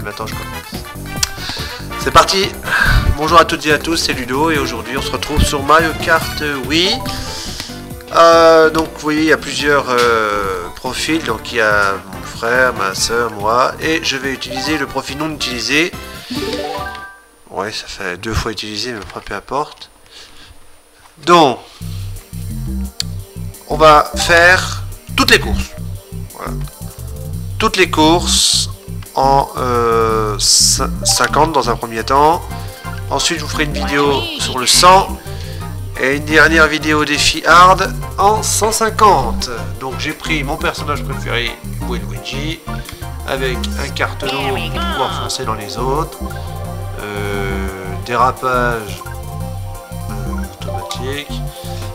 maintenant je commence. C'est parti. Bonjour à toutes et à tous, c'est Ludo et aujourd'hui on se retrouve sur Mario Kart Wii. Donc vous voyez il y a plusieurs profils, donc il y a mon frère, ma soeur, moi, et je vais utiliser le profil non utilisé. Ouais, ça fait 2 fois utilisé, mais peu importe. Donc on va faire toutes les courses. Voilà. Toutes les courses en 50 dans un premier temps. Ensuite je vous ferai une vidéo sur le 100 et une dernière vidéo défi hard en 150. Donc j'ai pris mon personnage préféré, Luigi, avec un carton pour pouvoir foncer dans les autres, dérapage automatique,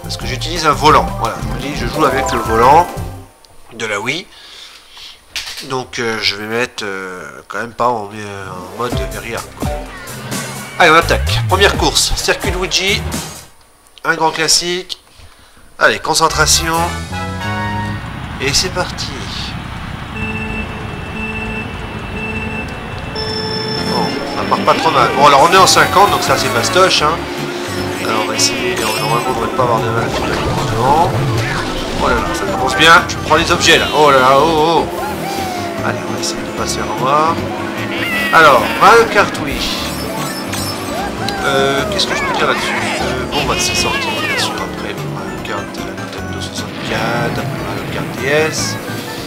parce que j'utilise un volant. Voilà, je vous dis, je joue avec le volant de la Wii. Donc je vais mettre quand même pas en mode very hard, quoi. Allez, on attaque. Première course, circuit Luigi, un grand classique. Allez, concentration. Et c'est parti. Bon, ça part pas trop mal. Bon, alors on est en 50, donc ça c'est fastoche, hein. Alors on va essayer, normalement on devrait pas avoir de mal devant. Oh là là, ça commence bien. Je prends les objets là. Oh là là, oh oh. Allez, on va essayer de passer en bas. Alors, Mario Kart Wii. Qu'est-ce que je peux dire là-dessus? Bon, bah, c'est sorti bien sûr après Mario Kart Nintendo 64, après Mario Kart DS.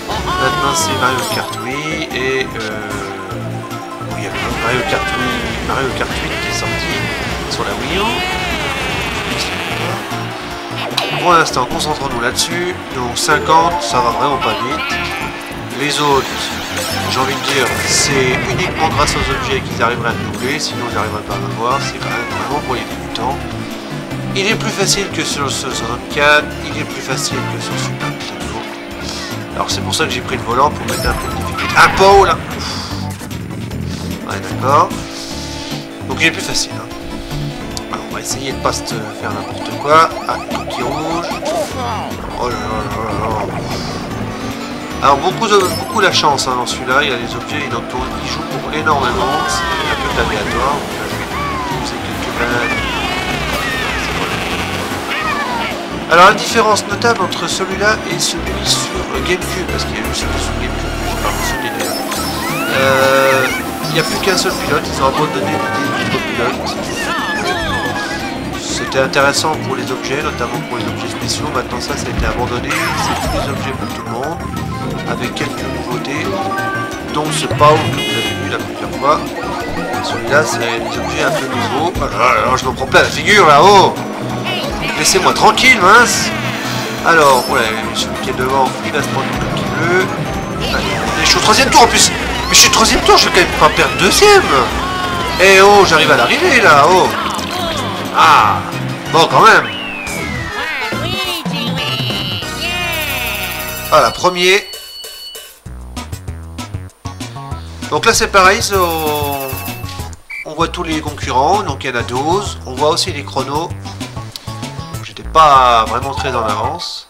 Maintenant, c'est Mario Kart Wii et oui, il y a Mario Kart Wii, Mario Kart 8 qui est sorti sur la Wii U. Pour l'instant, concentrons-nous là-dessus. Donc 50, ça va vraiment pas vite. Les autres, j'ai envie de dire, c'est uniquement grâce aux objets qu'ils arriveraient à me doubler, sinon ils n'arriveraient pas à m'avoir, c'est quand même vraiment pour les débutants. Il est plus facile que sur le 64, il est plus facile que sur Super Nintendo. Alors c'est pour ça que j'ai pris le volant pour mettre un peu de difficulté. Un pot là. Ouais, d'accord. Donc il est plus facile, hein. Alors on va essayer de pas se faire n'importe quoi. Ah, coquille rouge. Oh là là là là là. Alors beaucoup la chance, hein, dans celui-là, il y a des objets, il joue pour énormément, c'est un peu aléatoire. Là, je vais utiliser quelques balades. Alors la différence notable entre celui-là et celui sur GameCube, parce qu'il y a eu celui sur GameCube, je n'ai pas mentionné d'ailleurs. Il n'y a plus qu'un seul pilote, ils ont abandonné l'idée du pilote. C'était intéressant pour les objets, notamment pour les objets spéciaux, maintenant ça a été abandonné, c'est tous les objets pour tout le monde. Avec quelques nouveautés, dont ce Pau que vous avez vu la première fois. Celui-là, c'est des objets un peu nouveaux. Alors, je me prends plein la figure là-haut. Laissez-moi tranquille, mince. Alors, ouais, celui qui est devant, il va se prendre une petite bleue. Allez, je suis au 3e tour en plus. Mais je suis au 3e tour, je vais quand même pas perdre 2e. Eh oh, j'arrive à l'arrivée là, oh. Ah, bon, quand même. Voilà, premier. Donc là c'est pareil, on voit tous les concurrents, donc il y en a 12, on voit aussi les chronos, j'étais pas vraiment très en avance.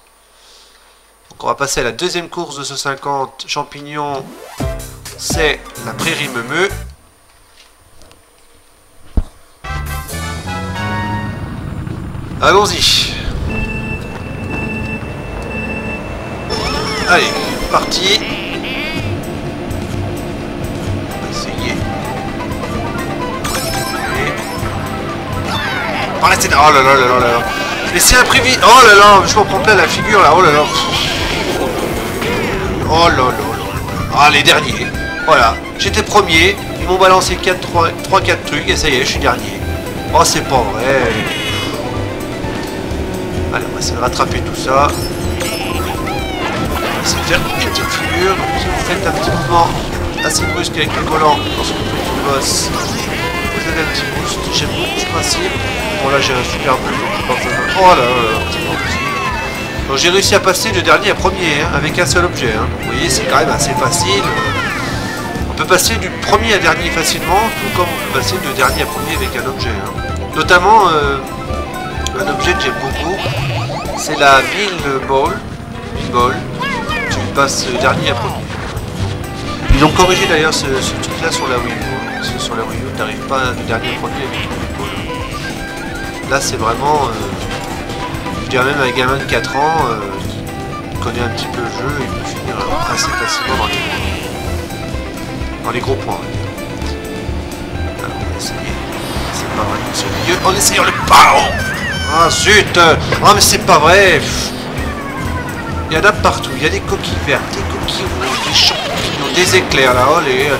Donc on va passer à la deuxième course de ce 50 champignons, c'est la prairie Meumeux. Allons-y. Allez, parti. Par la tête. Oh là là là là là. Mais c'est imprévu. Oh là là, je m'en prends plein la figure là. Oh là là. Oh là là là. Ah, les derniers. Voilà. J'étais premier. Ils m'ont balancé 3-4 trucs et ça y est, je suis dernier. Oh, c'est pas vrai. Allez, on va essayer de rattraper tout ça. On va essayer de faire une petite figure. Donc, si vous faites un petit mouvement assez brusque avec le volant lorsque vous faites une bosse, vous avez un petit boost. J'aime beaucoup ce principe. Bon là j'ai un super boost, donc je pense que... Oh là là là, c'est pas possible. Donc j'ai réussi à passer de dernier à premier, hein, avec un seul objet. Hein. Donc, vous voyez, c'est quand même assez facile. On peut passer du premier à dernier facilement, tout comme on peut passer de dernier à premier avec un objet. Hein. Notamment, un objet que j'aime beaucoup, c'est la Bill Ball. Tu passes dernier à premier. Ils ont corrigé d'ailleurs ce truc-là sur la Wii U. Hein. Parce que sur la Wii U, t'arrives pas du dernier produit avec le là, c'est vraiment... je dirais même un gamin de 4 ans qui connaît un petit peu le jeu et peut finir assez facilement dans les gros points. Alors, on va essayer. C'est pas vrai. C'est mieux en essayant le pao. Ah zut. Ah mais c'est pas vrai. Il y en a partout. Il y a des coquilles vertes, des coquilles rouges, des champignons, des éclairs là. Allez,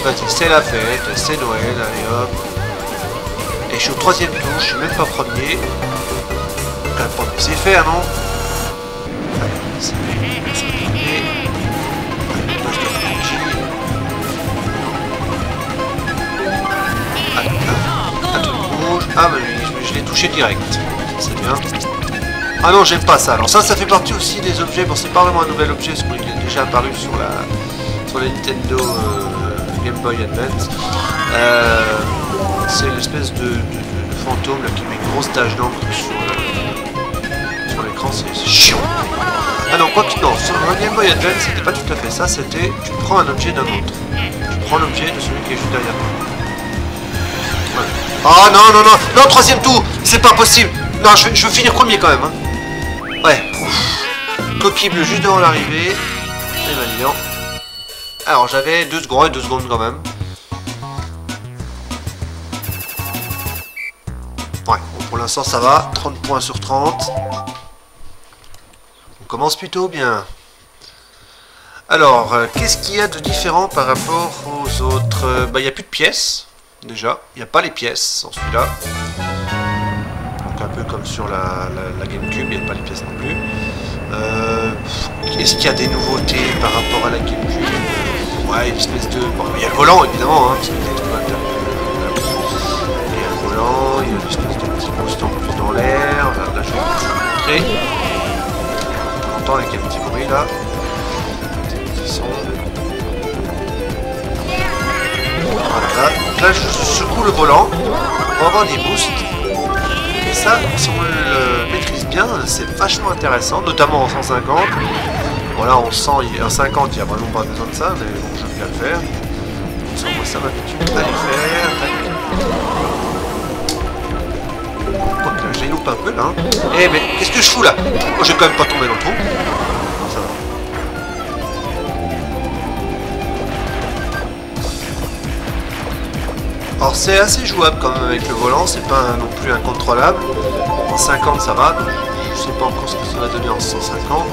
vas-y, c'est la fête, c'est Noël, allez hop. Et je suis au 3e tour, je suis même pas premier. Quand même pas de laisser faire, non? Allez, c'est premier. Un truc rouge. Ah mais je l'ai touché direct. C'est bien. Ah non, j'aime pas ça. Alors ça fait partie aussi des objets. Bon, c'est pas vraiment un nouvel objet, parce qu'il est déjà apparu sur la Nintendo Game Boy Advance. C'est l'espèce de fantôme là, qui met une grosse tache d'encre sur l'écran, c'est chiant. Ah non, quoi que non, sur le Game Boy Advance, c'était pas tout à fait ça, c'était tu prends un objet d'un autre. Tu prends l'objet de celui qui est juste derrière toi. Voilà. Ah non, non, non, non, 3e tour, c'est pas possible. Non, je veux finir premier quand même. Hein. Ouais, ouf. Coquille bleue juste devant l'arrivée. C'est validant. Alors j'avais 2 secondes quand même. Ouais, bon, pour l'instant ça va, 30 points sur 30. On commence plutôt bien. Alors, qu'est-ce qu'il y a de différent par rapport aux autres? Bah, il n'y a plus de pièces, déjà. Il n'y a pas les pièces dans celui-là. Donc un peu comme sur la GameCube, il n'y a pas les pièces non plus. Est-ce qu'il y a des nouveautés par rapport à la GameCube? Ouais, une espèce de... Bon, il y a le volant, évidemment, hein, parce qu'il est tout à l'intérieur. Il y a le volant, il y a une espèce de petit boost en plus dans l'air. Là, je vais vous montrer. On entend avec un petit bruit, là. Des petits sons. Voilà, donc là, je secoue le volant pour avoir des boosts. Et ça, si on le maîtrise bien, c'est vachement intéressant, notamment en 150. Voilà, on sent, en 50, il n'y a vraiment pas besoin de ça, mais bon, je vais le faire. Ça, moi, ça m'habitue à les faire. Donc, je les loupe un peu, là. Eh, mais qu'est-ce que je fous, là? Oh, je vais quand même pas tomber dans le trou. Ça va. Alors, c'est assez jouable, quand même, avec le volant. C'est pas non plus incontrôlable. En 50, ça va. Donc, je sais pas encore ce que ça va donner en 150.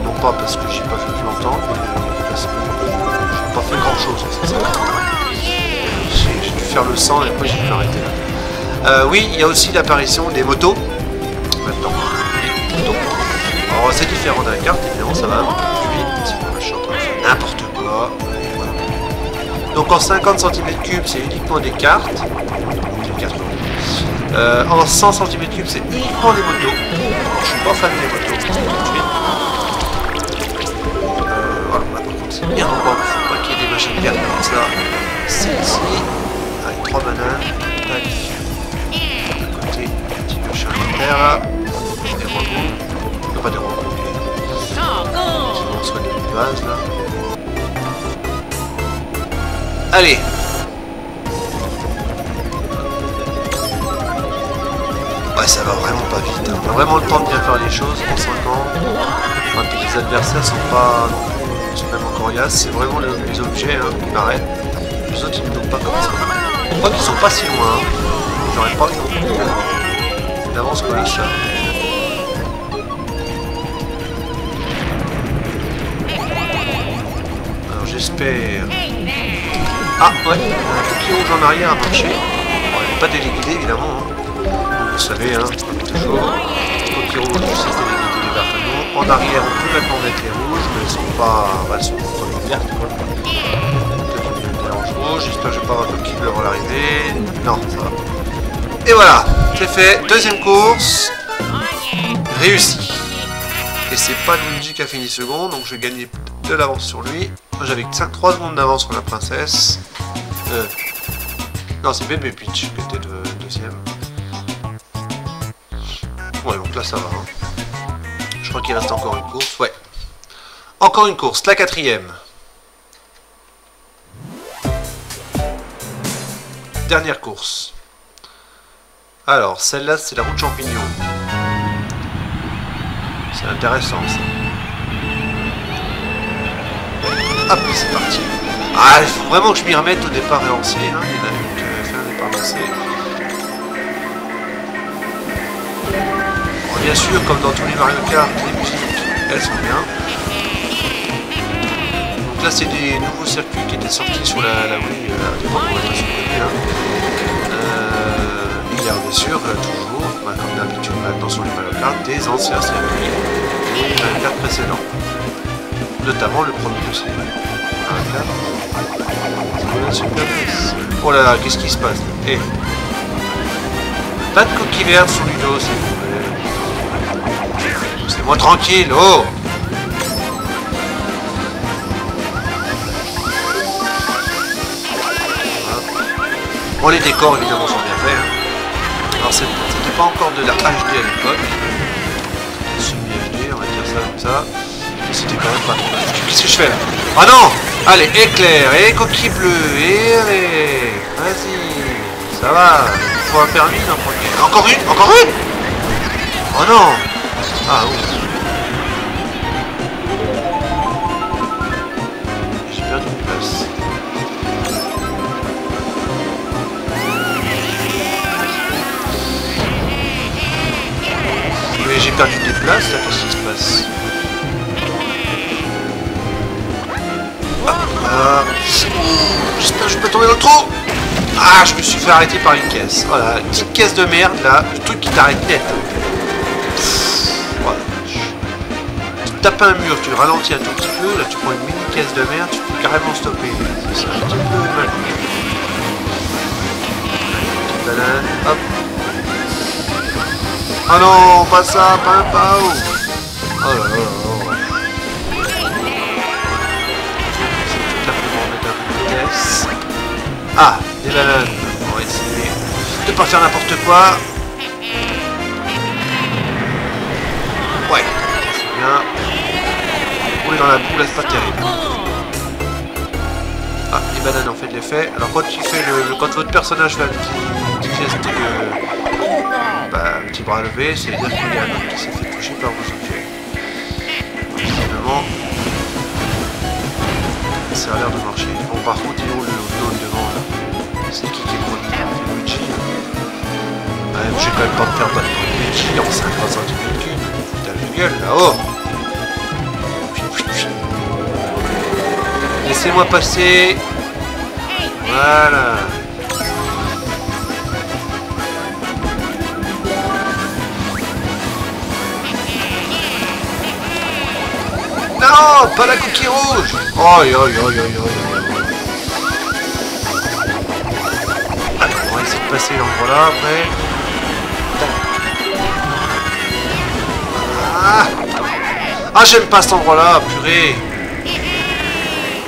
Non pas parce que j'ai pas fait plus longtemps, mais parce que j'ai pas fait grand chose en 150. J'ai dû faire le 100 et après j'ai dû m'arrêter là. Oui, il y a aussi l'apparition des motos. Maintenant, des motos. Alors c'est différent de la carte, évidemment ça va un peu plus vite. Je suis en train de faire n'importe quoi. Voilà. Donc en 50 cm3, c'est uniquement des cartes. Des cartes. En 100 cm3, c'est uniquement des motos. Je suis pas fan des motos. Voilà, par contre, c'est bien endroit où il ne faut pas qu'il y ait des machines vertes comme ça. C'est ici. Allez, 3 bananes. Tac. À côté, petit machin à terre là. Des robots. Non, pas des robots. Sinon, on soit des bases là. Allez. Ouais, ça va vraiment pas vite. Hein. On a vraiment le temps de bien faire les choses en 5 ans. Enfin, les adversaires sont pas non plus extrêmement coriaces. C'est vraiment les objets hein, qui m'arrêtent. Les autres, ils ne tombent pas comme ça. Je crois qu'ils sont pas si loin. Hein. J'aurais pas une avance colossale. Alors, j'espère... Ah, ouais, un coquille rouge en arrière a marché. Bon, elle n'est pas déléguée, évidemment. Hein. Vous savez, hein, toujours, coquille rouge, je sais déléguer les verts canons. En arrière, on peut maintenant mettre les rouges, mais elles sont pas... Bah, elles sont contre les vertes, quoi. J'espère que je vais pas avoir coquille bleue avant l'arrivée. Non, ça va. Et voilà, c'est fait. Deuxième course. Réussi. Et c'est pas Luigi qui a fini second, donc je vais gagner de l'avance sur lui. J'avais 3 secondes d'avance sur la princesse. Non, c'est Bébé Peach qui était deuxième. Ouais, donc là ça va. Hein. Je crois qu'il reste encore une course. Ouais. Encore une course, la 4e. Dernière course. Alors, celle-là, c'est la route champignon. C'est intéressant, ça. Hop, c'est parti. Ah, il faut vraiment que je m'y remette au départ et lancé. Hein. Il y en a une qui fait un départ lancé. Bon, bien sûr, comme dans tous les Mario Kart, les musiques, elles sont bien. Donc là, c'est des nouveaux circuits qui étaient sortis sur la Wii. Il y a bien sûr, toujours, comme d'habitude maintenant sur les Mario Kart, des anciens circuits des Mario Kart précédents. Notamment le premier aussi. Oh là là, qu'est-ce qui se passe? Eh, pas de coquilles vertes sur Ludo, s'il vous plaît. C'est moi tranquille, oh! Bon, les décors évidemment sont bien faits. Hein. Alors c'était pas encore de la HD à l'époque. Semi-HD, on va dire ça comme ça. C'était quand même pas trop. Qu'est-ce que je fais là? Ah non! Allez, éclair, et coquille bleue, et allez, vas-y, ça va, il faut un permis d'en prendre une. Encore une? Encore une? Oh non! Ah oui. J'ai perdu une place. Mais j'ai perdu des places, là, qu'est-ce qui se passe? J'espère que je peux tomber dans le trou. Ah, je me suis fait arrêter par une caisse. Voilà, une petite caisse de merde là, le truc qui t'arrête net. Voilà. Tu tapes un mur, tu ralentis un tout petit peu, là tu prends une mini caisse de merde, tu peux carrément stopper. C'est un petit peu mal. Petite banane, hop. Ah non, pas ça, pas un pao. Oh là là là. Ah, des bananes. On va essayer de pas faire n'importe quoi. Ouais, c'est bien. Rouler dans la boule, c'est pas terrible. Ah, les bananes ont fait de l'effet. Alors quand tu fais quand votre personnage fait un petit geste de un petit bras levé, c'est à dire qu'il y a un autre qui s'est fait toucher par vos objets. Finalement, ça a l'air de marcher. Bon, par contre, il est où le devant là? C'est qui est produit? C'est Luigi. Ouais, j'ai quand même pas de faire battre Luigi en 50 cm cube. Putain de gueule là-haut. Laissez-moi passer. Voilà. Non, pas la coquille rouge. Oi, oi, oi, oi, oi. Allez, on va essayer de passer l'endroit là après. Ah, j'aime pas cet endroit là, purée.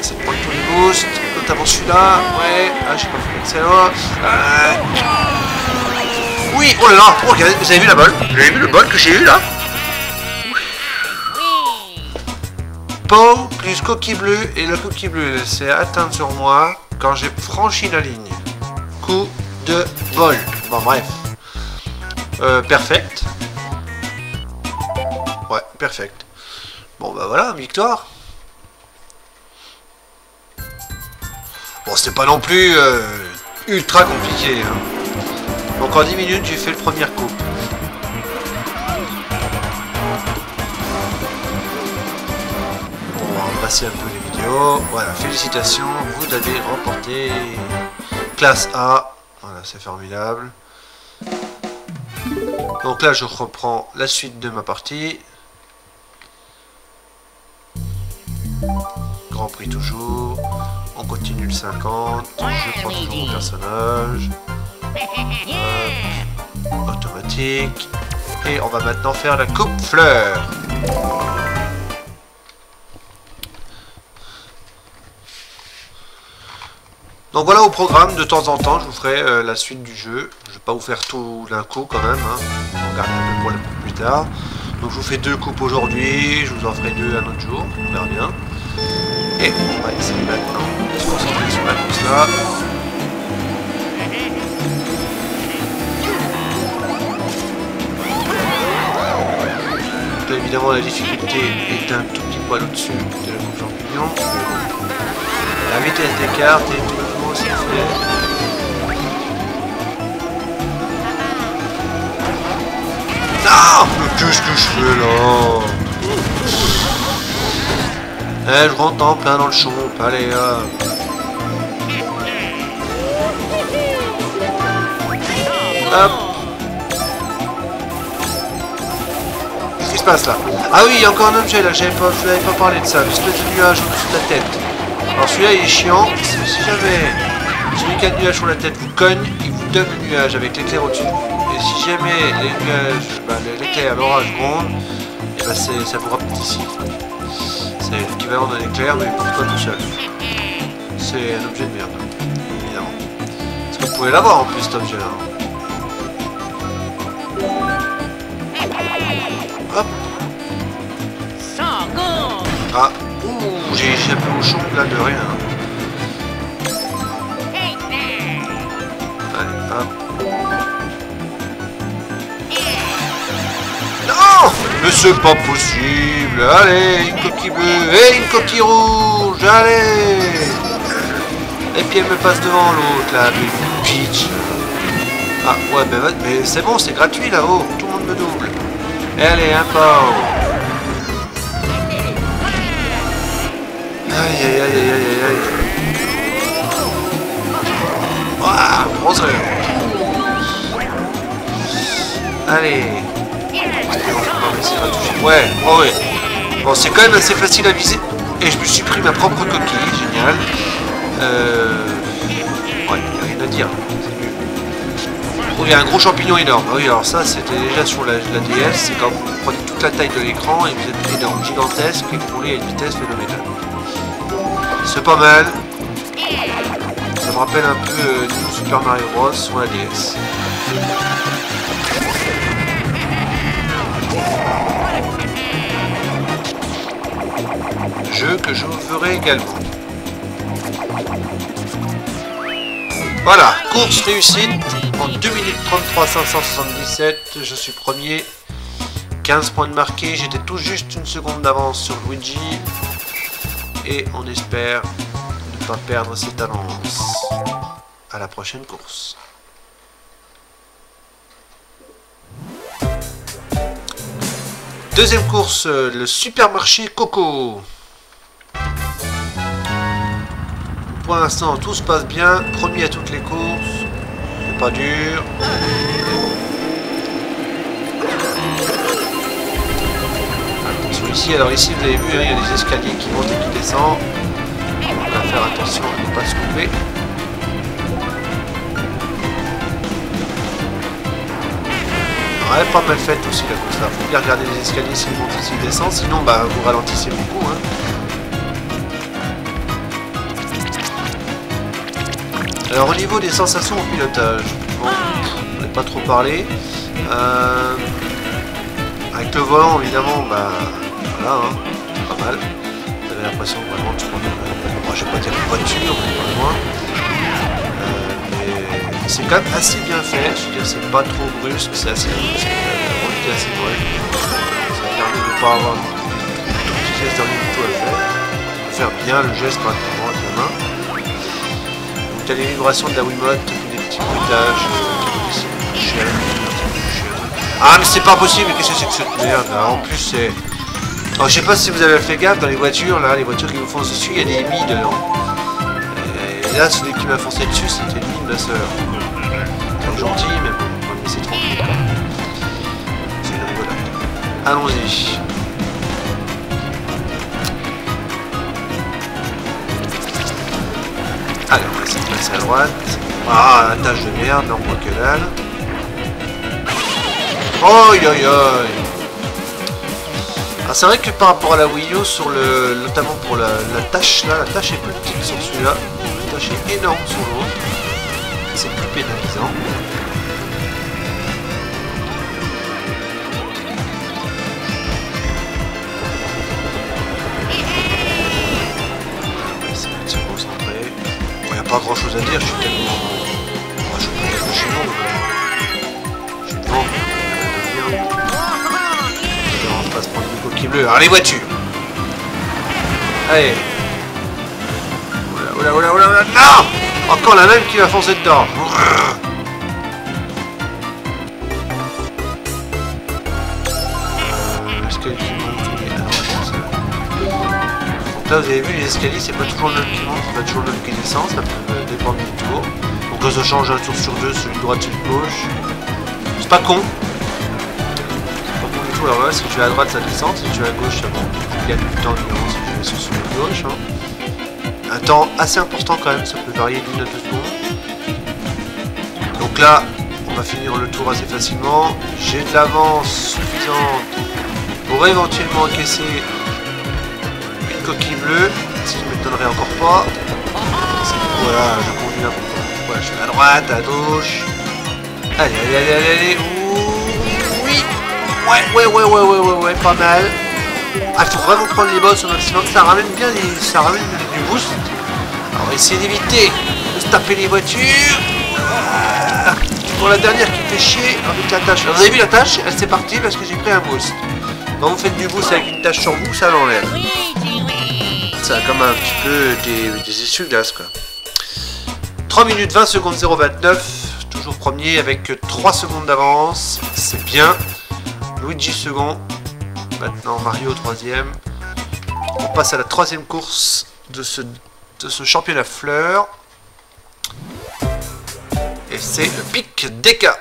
C'est de prendre tous les boosts, notamment celui-là. Ouais, ah, j'ai pas fait l'excellent. Oui, oh là là, oh, regardez, vous avez vu la balle? Vous avez vu le bol que j'ai eu là? Pau plus coquille bleue, et la coquille bleue s'est atteinte sur moi quand j'ai franchi la ligne. Coup de bol. Bon, bref. Perfect. Ouais, perfect. Bon, bah voilà, victoire. Bon, c'était pas non plus ultra compliqué. Hein. Donc en 10 minutes, j'ai fait le premier coup. Passer un peu les vidéos. Voilà, félicitations, vous avez remporté classe A. Voilà, c'est formidable. Donc là, je reprends la suite de ma partie. Grand Prix toujours. On continue le 50. Je prends toujours mon personnage. Automatique. Et on va maintenant faire la coupe fleur. Donc voilà au programme, de temps en temps je vous ferai la suite du jeu. Je ne vais pas vous faire tout d'un coup quand même, hein. On regarde un peu pour le plus tard. Donc je vous fais 2 coupes aujourd'hui, je vous en ferai 2 un autre jour, on verra bien. Et on va essayer maintenant de se concentrer sur la course là. Donc là évidemment la difficulté est un tout petit poil au-dessus de la coupe champignon. La vitesse des cartes est toujours aussi fait. Non! Qu'est-ce que je fais là? Eh, je rentre en plein dans le champ, allez hop. Qu'est-ce qui se passe là? Ah oui, il y a encore un objet là, je n'avais pas parlé de ça, l'espèce de nuage au-dessus de la tête. Alors celui-là il est chiant, si jamais celui qui a le nuage sur la tête vous cogne, il vous donne le nuage avec l'éclair au-dessus. Et si jamais les nuages, l'éclair, l'orage gronde, et ben ça vous rapporte ici. C'est l'équivalent d'un éclair, mais pour toi tout seul. C'est un objet de merde, évidemment. Parce que vous pouvez l'avoir en plus cet objet-là. Hop. Ah, ouh, j'ai échappé au champ là de rien. Allez, hop. Non! Mais c'est pas possible! Allez, une coquille bleue et une coquille rouge! Allez! Et puis elle me passe devant l'autre là, mais pitch! Ah ouais, mais c'est bon, c'est gratuit là-haut, tout le monde me double! Et allez, un pas! Aïe aïe aïe aïe aïe aïe! Waouh! Bronzeur! Allez! Ouais, oh ouais. Bon, c'est quand même assez facile à viser. Et je me suis pris ma propre coquille, génial. Ouais, il n'y a rien à dire. C'est nul. Oh, il y a un gros champignon énorme. Ah oui, alors ça, c'était déjà sur la DS. C'est quand vous prenez toute la taille de l'écran et vous êtes énorme, gigantesque et vous roulez à une vitesse phénoménale. C'est pas mal. Ça me rappelle un peu New Super Mario Bros sur la DS. Jeu que je vous ferai également. Voilà, course réussite en 2 minutes 33 577, je suis premier. 15 points de marqué, j'étais tout juste une seconde d'avance sur Luigi. Et on espère ne pas perdre cette avance. À la prochaine course. Deuxième course, le supermarché Coco. Pour l'instant, tout se passe bien. Premier à toutes les courses. C'est pas dur. Attention ici. Alors ici, vous avez vu, hein, il y a des escaliers qui montent et qui descendent. On va faire attention à ne pas se couper. Ouais, pas mal faite aussi la course là. Faut bien regarder les escaliers s'ils montent et s'ils descendent. Sinon, bah, vous ralentissez beaucoup. Hein. Alors au niveau des sensations au pilotage, bon, on n'a pas trop parlé. Avec le volant évidemment, bah voilà, hein, c'est pas mal. Vous avez l'impression vraiment de prendre je vais pas dire une voiture, mais pas loin. Mais c'est quand même assez bien fait, je veux dire c'est pas trop brusque, c'est assez brusque, la conduite est assez correcte. Ça permet de ne pas avoir tout petit geste du tout à faire bien le geste correctement avec la main. Tu as les vibrations de la Wiimote, des petits bruitages. Ah mais c'est pas possible, qu'est-ce que c'est que cette merde là? En plus c'est... Alors, je sais pas si vous avez fait gaffe dans les voitures, là, les voitures qui vous foncent dessus, il y a des EMI dedans. Et là, celui qui m'a foncé dessus, c'était l'EMI de ma soeur. C'est gentil, mais bon, on va me laisser tranquille. C'est une rigolade. Allons-y. Allez, on va essayer de passer à droite. Ah, la tâche de merde, là on voit que dalle. Oi oi oi. Ah, c'est vrai que par rapport à la Wii U, sur le, notamment pour la tâche là, la tâche est plus petite sur celui-là. La tâche est énorme sur l'autre. C'est plus pénalisant. pas grand chose à dire, je suis tellement... Oh, je peux dire que je suis long. Je suis devant. On va pas se prendre une coquille bleue. Alors les voitures. Allez. Oula, oula, oula, oula. Non! Encore la même qui va foncer dedans. L'escalier qui monte. Donc là vous avez vu les escaliers, c'est pas toujours le même qui monte, c'est pas toujours le même qui descend, ça peut dépendre du tour. Donc là ça change un tour sur deux, celui de droite, celui de gauche. C'est pas con. C'est pas con du tout. Alors là, si tu vas à droite ça descend, si tu vas à gauche ça monte. Il y a du temps évidemment si tu vas sur celui de gauche. Hein. Un temps assez important quand même, ça peut varier d'une à 2 secondes. Donc là, on va finir le tour assez facilement. J'ai de l'avance suffisante pour éventuellement encaisser une coquille bleue, si je ne m'étonnerais encore pas. Voilà, je conduis n'importe quoi. Voilà, je suis à droite, à gauche. Allez, allez, allez, allez, allez. Ouh, oui. Ouais, pas mal. Ah, il faut vraiment prendre les boss au maximum. Ça ramène bien, ça ramène du boost. Alors, on va essayer d'éviter de se taper les voitures. Pour la dernière qui fait chier avec la tâche. Vous avez vu la tâche? Elle s'est partie parce que j'ai pris un boost. Quand vous faites du boost avec une tâche sur vous, ça l'enlève. Ça a comme un petit peu des essuie-glaces quoi. 3 minutes 20 secondes 0,29. Toujours premier avec 3 secondes d'avance. C'est bien. Luigi second. Maintenant Mario troisième. On passe à la troisième course de ce championnat fleurs. Et c'est le pic d'Eka.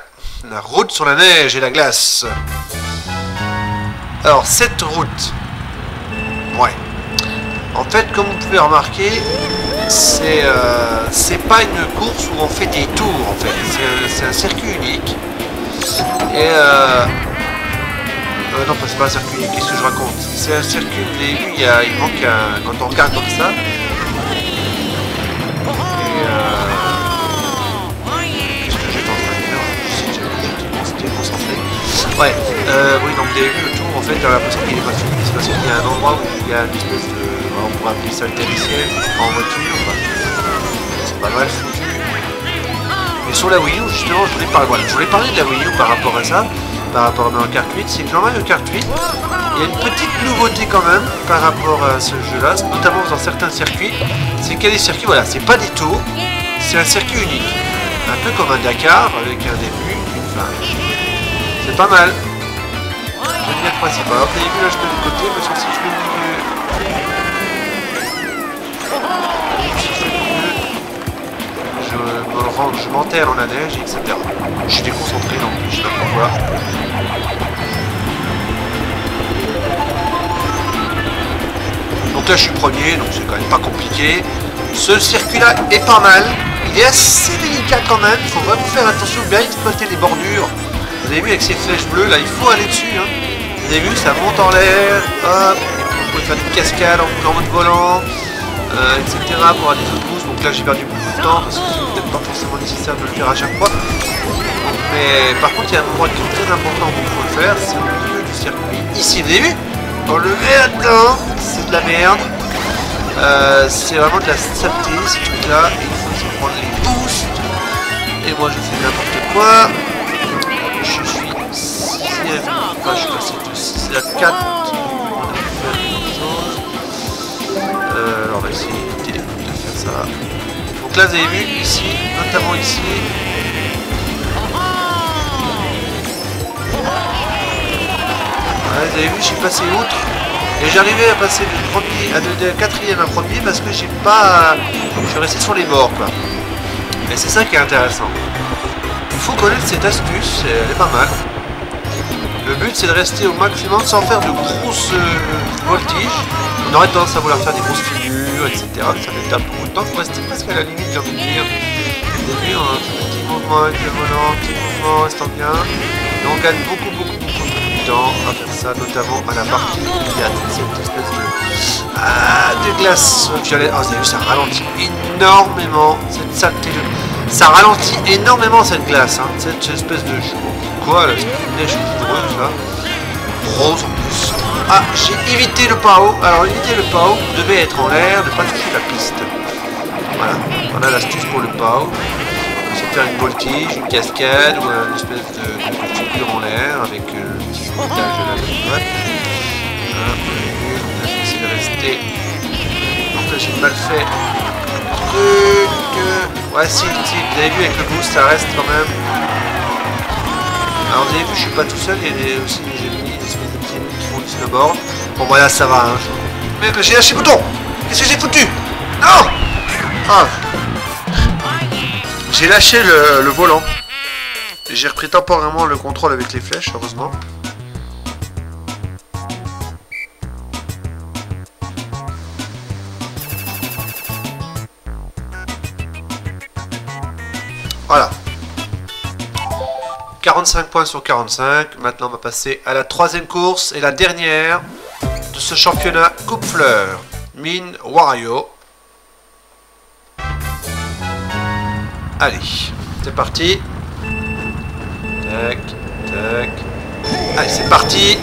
La route sur la neige et la glace. Alors cette route. Ouais. En fait, comme vous pouvez remarquer, c'est pas une course où on fait des tours en fait. C'est un circuit unique. Et non, c'est pas un circuit unique, qu'est-ce que je raconte? C'est un circuit où il manque un... Quand on regarde comme ça. Et qu'est-ce que j'étais en train de faire? J'étais concentré. Ouais, oui, donc vous avez vu le tour, en fait, j'ai l'impression qu'il est pas fini. C'est parce qu'il y a un endroit où il y a une espèce de... On pourrait appeler ça le terriciel en voiture. C'est pas mal foutu. Mais sur la Wii U, justement, je voulais parler de la Wii U par rapport à ça. Par rapport à Mario Kart 8, c'est que dans Mario Kart 8, il y a une petite nouveauté quand même par rapport à ce jeu-là, notamment dans certains circuits. C'est qu'il y a des circuits, voilà, c'est pas des tours, c'est un circuit unique. Un peu comme un Dakar, avec un début, une fin. C'est pas mal. J'aime bien le principe. Alors, vous avez vu là, je peux du côté, parce que si je fais au milieu, je m'enterre dans la neige, etc. Je suis déconcentré, donc je sais pas pourquoi. Donc là je suis premier, donc c'est quand même pas compliqué. Ce circuit là est pas mal. Il est assez délicat quand même. Il faut vraiment faire attention, bien exploiter les bordures. Vous avez vu avec ces flèches bleues là, il faut aller dessus. Hein. Vous avez vu, ça monte en l'air. Hop. Vous pouvez faire des cascades en mode volant. Etc. pour avoir des autos. Donc là j'ai perdu beaucoup de temps parce que c'est peut-être pas forcément nécessaire de le faire à chaque fois. Mais par contre il y a un endroit qui est très important où il faut le faire, c'est au milieu du circuit. Ici, vous avez vu? On le met là-dedans, c'est de la merde. C'est vraiment de la saleté ce truc là. Et il faut se prendre les boosts. Et moi je fais n'importe quoi. Je suis 6ème. Enfin je suis passé de 6 à 4. On va essayer de faire ça. Donc là vous avez vu ici, notamment ici. Ouais, vous avez vu, j'ai passé outre. Et j'arrivais à passer de premier à de quatrième à premier parce que j'ai pas. Je suis resté sur les bords quoi. Et c'est ça qui est intéressant. Il faut connaître cette astuce, elle est pas mal. Le but c'est de rester au maximum sans faire de grosses voltiges. On aurait tendance à vouloir faire des grosses figures, etc. Ça fait taper beaucoup de temps, il faut rester presque à la limite, j'ai envie de dire. Au début, un petit mouvement avec le volant, petit mouvement restant bien. Et on gagne beaucoup de temps à faire ça, notamment à la partie où il y a cette espèce de glace violet. Oh, vous avez vu, ça ralentit énormément cette saleté. Ça ralentit énormément cette glace, hein, cette espèce de... Quoi là, cette neige poudreuse là. Rose en plus. Ah, j'ai évité le PAO. Alors éviter le PAO, vous devez être en l'air, ne pas toucher la piste. Voilà, on a l'astuce pour le POW. C'est faire une voltige, une cascade ou une espèce de figure en l'air avec le petit étage de la droite. Je vais essayer de rester. En fait, j'ai mal fait. Ouais, si, vous avez vu avec le boost, ça reste quand même. Alors, vous avez vu, je suis pas tout seul, il y a aussi des ennemis, des espèces de petits ennemis qui font du snowboard. Bon, voilà, ça va. Hein. Mais j'ai lâché le bouton. Qu'est-ce que j'ai foutu? Non. Ah. J'ai lâché le volant. J'ai repris temporairement le contrôle avec les flèches, heureusement. Voilà. 45 points sur 45. Maintenant, on va passer à la troisième course et la dernière de ce championnat Coupe Fleur. Mine Wario. Allez, c'est parti. Tac, tac. Allez, c'est parti.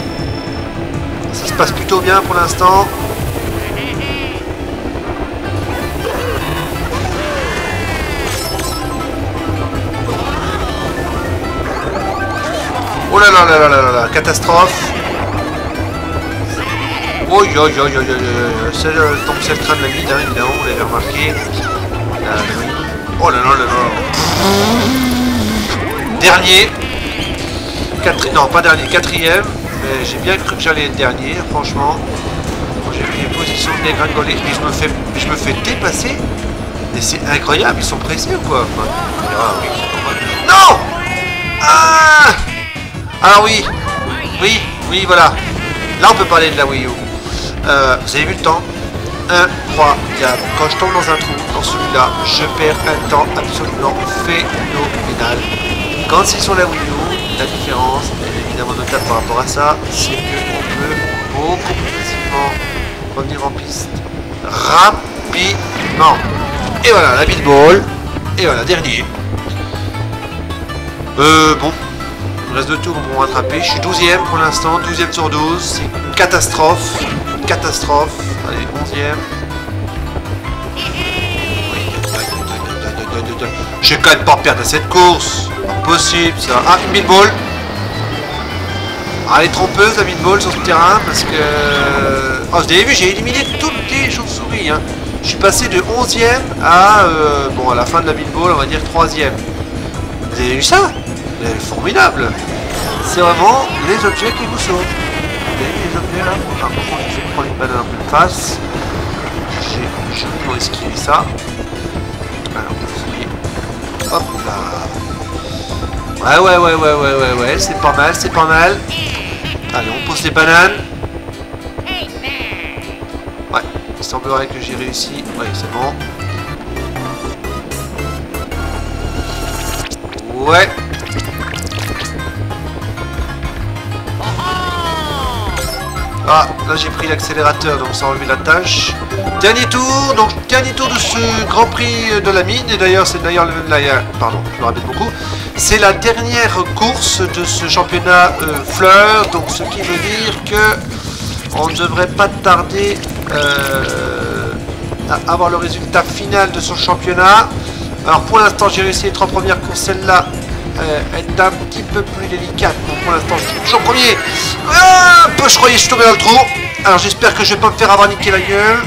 Ça se passe plutôt bien pour l'instant. Oh là là là là là là, catastrophe. Oh yo yo yo yo yo. C'est le train de la mine, hein, évidemment, vous l'avez remarqué. Oh là là là là. Dernier. Non, pas dernier, quatrième. Mais j'ai bien cru que j'allais être dernier, franchement. J'ai vu les positions dégringoler. Et je me fais dépasser. Et c'est incroyable, ils sont pressés ou quoi? Non. Ah. Alors oui, voilà. Là on peut parler de la Wii U. Vous avez vu le temps? Incroyable. Quand je tombe dans un trou, dans celui-là, je perds un temps absolument phénoménal. Quand c'est sur la Wii U, la différence, elle est évidemment notable par rapport à ça, c'est qu'on peut beaucoup plus facilement revenir en piste rapidement. Et voilà, la Beat Ball. Et voilà, dernier. Bon. Le reste de tours vont me rattraper. Je suis 12ème pour l'instant, 12ème sur 12. C'est une catastrophe. Une catastrophe. Allez, 11ème. Je vais quand même pas perdre à cette course. Pas possible ça. Ah, une Beat Ball. Ah, elle est trompeuse la Beat Ball sur ce terrain parce que. Oh, vous avez vu, j'ai éliminé toutes les chauves-souris. Hein. Je suis passé de 11ème à. Bon, à la fin de la Beat Ball, on va dire 3ème. Vous avez vu ça? Formidable. C'est vraiment les objets qui vous sauvent. Vous avez vu les objets là? Ah, par contre, je vais prendre une banane en pleine face. J'ai joliment esquivé ça. Alors, vous voyez. Hop là. Ouais, c'est pas mal, c'est pas mal. Allez, on pose les bananes. Ouais, il semblerait que j'ai réussi. Ouais, c'est bon. Ouais. Ah, là j'ai pris l'accélérateur, donc ça a enlevé la tâche. Dernier tour, donc dernier tour de ce Grand Prix de la mine. Et d'ailleurs, c'est d'ailleurs pardon, je me rappelle beaucoup. C'est la dernière course de ce championnat fleur, donc ce qui veut dire que on ne devrait pas tarder à avoir le résultat final de son championnat. Alors pour l'instant, j'ai réussi les 3 premières courses, celle-là. Est un petit peu plus délicate. Donc pour l'instant, je suis toujours premier. Ah, je croyais que je suis tombé dans le trou. Alors j'espère que je vais pas me faire avoir niquer la gueule.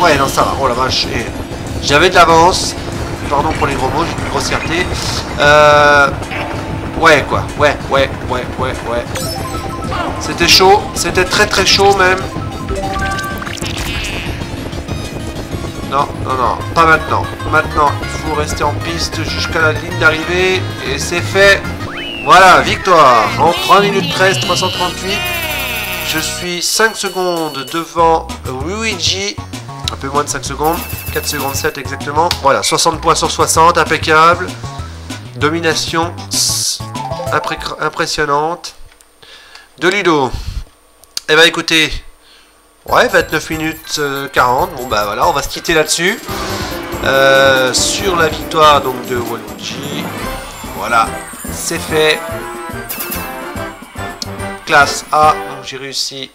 Ouais, non, ça va. Oh la vache. J'avais de l'avance. Pardon pour les gros mots, j'ai une grossièreté. Ouais, quoi. Ouais. C'était chaud. C'était très très chaud même. Non, pas maintenant. Maintenant, il faut rester en piste jusqu'à la ligne d'arrivée. Et c'est fait. Voilà, victoire. En 3 minutes 13, 338. Je suis 5 secondes devant Luigi. Un peu moins de 5 secondes. 4 secondes 7 exactement. Voilà, 60 points sur 60. Impeccable. Domination impressionnante. De Ludo. Eh ben écoutez... Ouais, 29 minutes 40. Bon bah voilà, on va se quitter là-dessus. Sur la victoire donc de Waluigi. Voilà, c'est fait. Classe A, donc j'ai réussi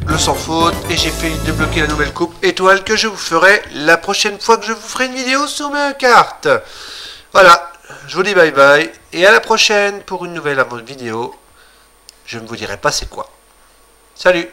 le sans faute et j'ai fait débloquer la nouvelle coupe étoile que je vous ferai la prochaine fois que je vous ferai une vidéo sur ma carte. Voilà, je vous dis bye bye et à la prochaine pour une nouvelle vidéo. Je ne vous dirai pas c'est quoi. Salut!